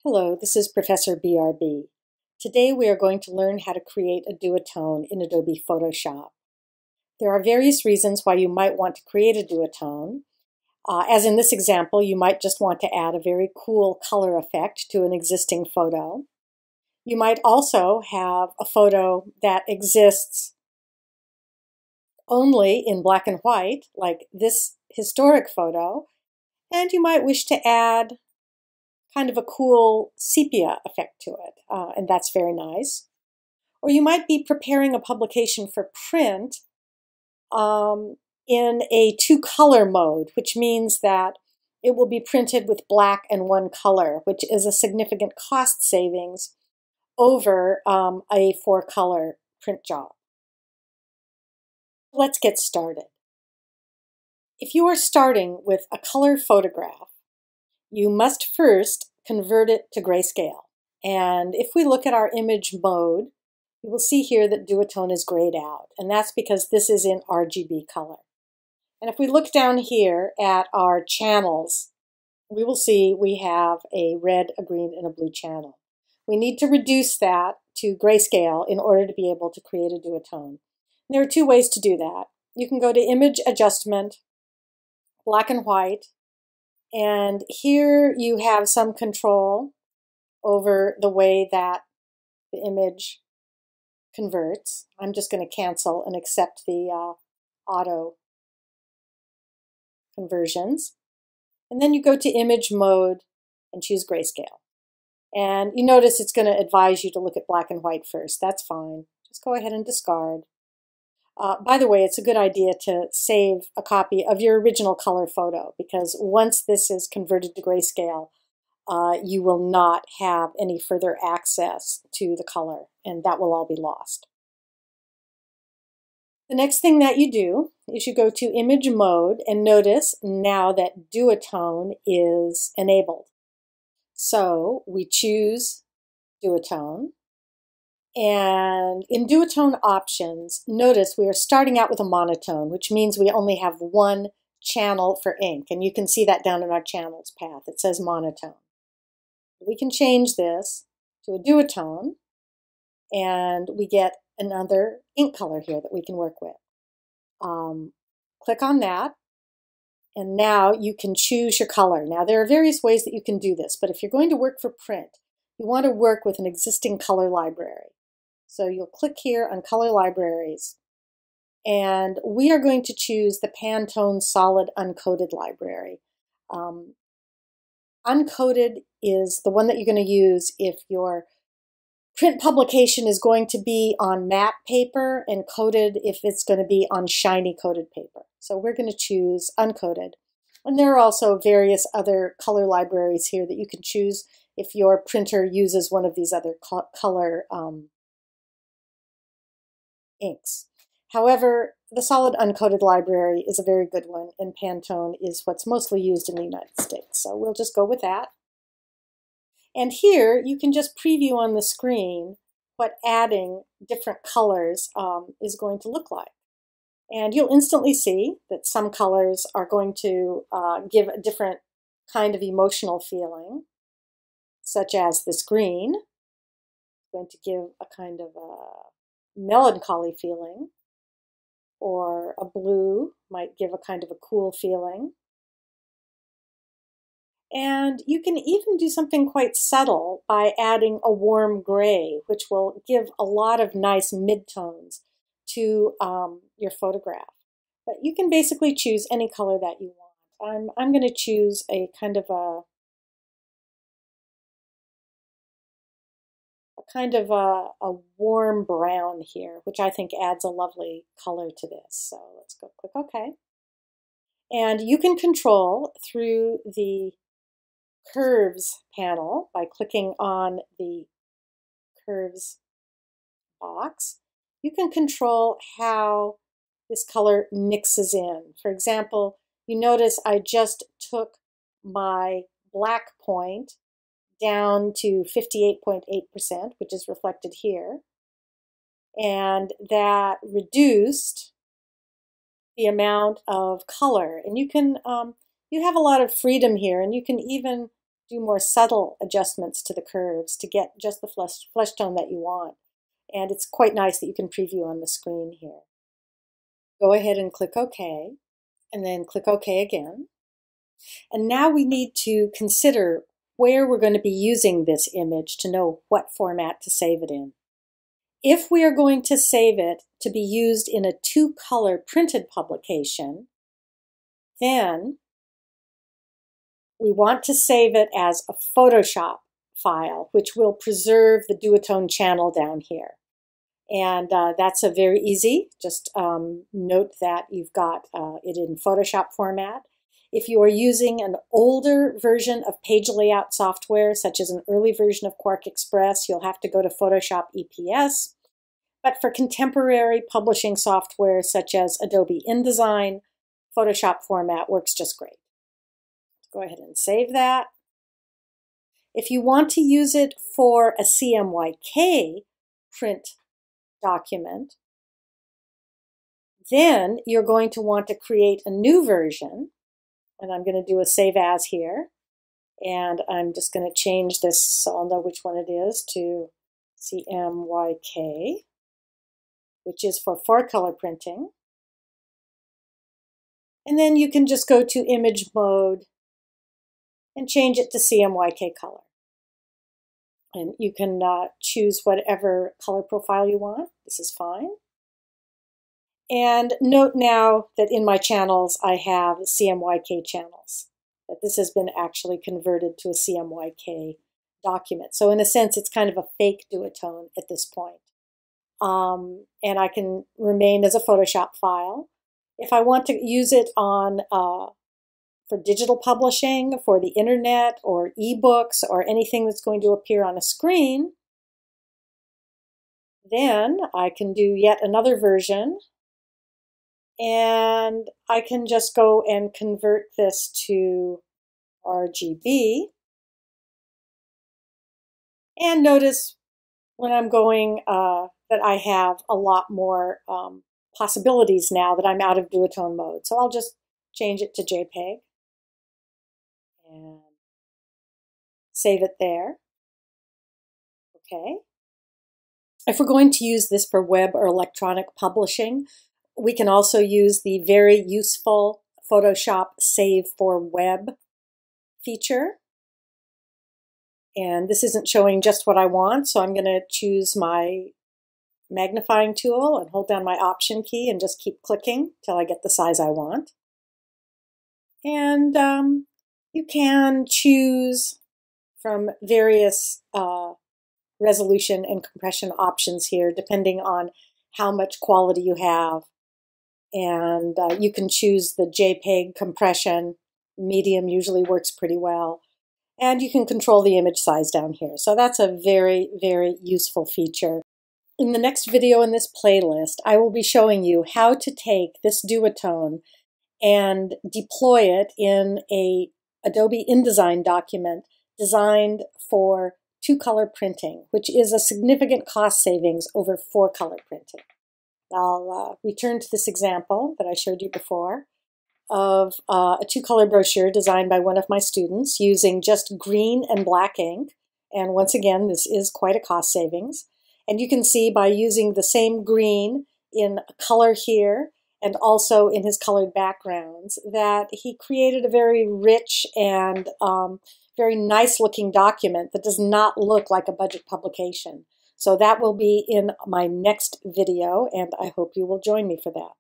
Hello, this is Professor BRB. Today we are going to learn how to create a duotone in Adobe Photoshop. There are various reasons why you might want to create a duotone. As in this example, you might just want to add a very cool color effect to an existing photo. You might also have a photo that exists only in black and white, like this historic photo, and you might wish to add kind of a cool sepia effect to it, and that's very nice. Or you might be preparing a publication for print in a two-color mode, which means that it will be printed with black and one color, which is a significant cost savings over a four-color print job. Let's get started. If you are starting with a color photograph, you must first convert it to grayscale. And if we look at our image mode, you will see here that Duotone is grayed out, and that's because this is in RGB color. And if we look down here at our channels, we will see we have a red, a green, and a blue channel. We need to reduce that to grayscale in order to be able to create a duotone. There are two ways to do that. You can go to Image Adjustment, Black and White, and here you have some control over the way that the image converts. I'm just going to cancel and accept the auto conversions. And then you go to Image Mode and choose Grayscale. And you notice it's going to advise you to look at black and white first. That's fine. Just go ahead and discard. By the way, it's a good idea to save a copy of your original color photo, because once this is converted to grayscale, you will not have any further access to the color, and that will all be lost. The next thing that you do is you go to Image Mode, and notice now that Duotone is enabled. So we choose Duotone. And in Duotone options, notice we are starting out with a monotone, which means we only have one channel for ink. And you can see that down in our channels path. It says monotone. We can change this to a duotone, and we get another ink color here that we can work with. Click on that, and now you can choose your color. Now there are various ways that you can do this, but if you're going to work for print, you want to work with an existing color library. So you'll click here on Color Libraries, and we are going to choose the Pantone Solid Uncoated library. Uncoated is the one that you're going to use if your print publication is going to be on matte paper, and coated if it's going to be on shiny coated paper. So we're going to choose Uncoated. And there are also various other color libraries here that you can choose if your printer uses one of these other color inks. However, the Solid Uncoated library is a very good one, and Pantone is what's mostly used in the United States. So we'll just go with that. And here you can just preview on the screen what adding different colors is going to look like. And you'll instantly see that some colors are going to give a different kind of emotional feeling, such as this green. It's going to give a kind of a melancholy feeling, or a blue might give a kind of a cool feeling. And you can even do something quite subtle by adding a warm gray, which will give a lot of nice midtones to your photograph. But you can basically choose any color that you want. I'm going to choose a kind of a warm brown here, which I think adds a lovely color to this. So let's go click OK. And you can control through the Curves panel by clicking on the Curves box. You can control how this color mixes in. For example, you notice I just took my black point down to 58.8%, which is reflected here, and that reduced the amount of color. And you can you have a lot of freedom here, and you can even do more subtle adjustments to the curves to get just the flesh tone that you want. And it's quite nice that you can preview on the screen here. Go ahead and click OK, and then click OK again. And now we need to consider where we're going to be using this image to know what format to save it in. If we are going to save it to be used in a two-color printed publication, then we want to save it as a Photoshop file, which will preserve the Duotone channel down here. And that's a very easy. Just note that you've got it in Photoshop format. If you are using an older version of page layout software, such as an early version of Quark Express, you'll have to go to Photoshop EPS. But for contemporary publishing software, such as Adobe InDesign, Photoshop format works just great. Go ahead and save that. If you want to use it for a CMYK print document, then you're going to want to create a new version. And I'm going to do a save as here. And I'm just going to change this so I'll know which one it is to CMYK, which is for 4-color printing. And then you can just go to image mode and change it to CMYK color. And you can choose whatever color profile you want. This is fine. And note now that in my channels, I have CMYK channels, that this has been actually converted to a CMYK document. So in a sense, it's kind of a fake Duotone at this point. And I can remain as a Photoshop file. If I want to use it on for digital publishing, for the internet, or ebooks, or anything that's going to appear on a screen, then I can do yet another version. And I can just go and convert this to RGB. And notice when I'm going that I have a lot more possibilities now that I'm out of Duotone mode. So I'll just change it to JPEG and save it there. Okay. If we're going to use this for web or electronic publishing, we can also use the very useful Photoshop Save for Web feature. And this isn't showing just what I want, so I'm going to choose my magnifying tool and hold down my Option key and just keep clicking till I get the size I want. And you can choose from various resolution and compression options here, depending on how much quality you have. And you can choose the JPEG compression. Medium usually works pretty well. And you can control the image size down here. So that's a very, very useful feature. In the next video in this playlist, I will be showing you how to take this Duotone and deploy it in a Adobe InDesign document designed for 2-color printing, which is a significant cost savings over 4-color printing. I'll return to this example that I showed you before of a 2-color brochure designed by one of my students using just green and black ink. And once again, this is quite a cost savings. And you can see by using the same green in color here and also in his colored backgrounds that he created a very rich and very nice looking document that does not look like a budget publication. So that will be in my next video, and I hope you will join me for that.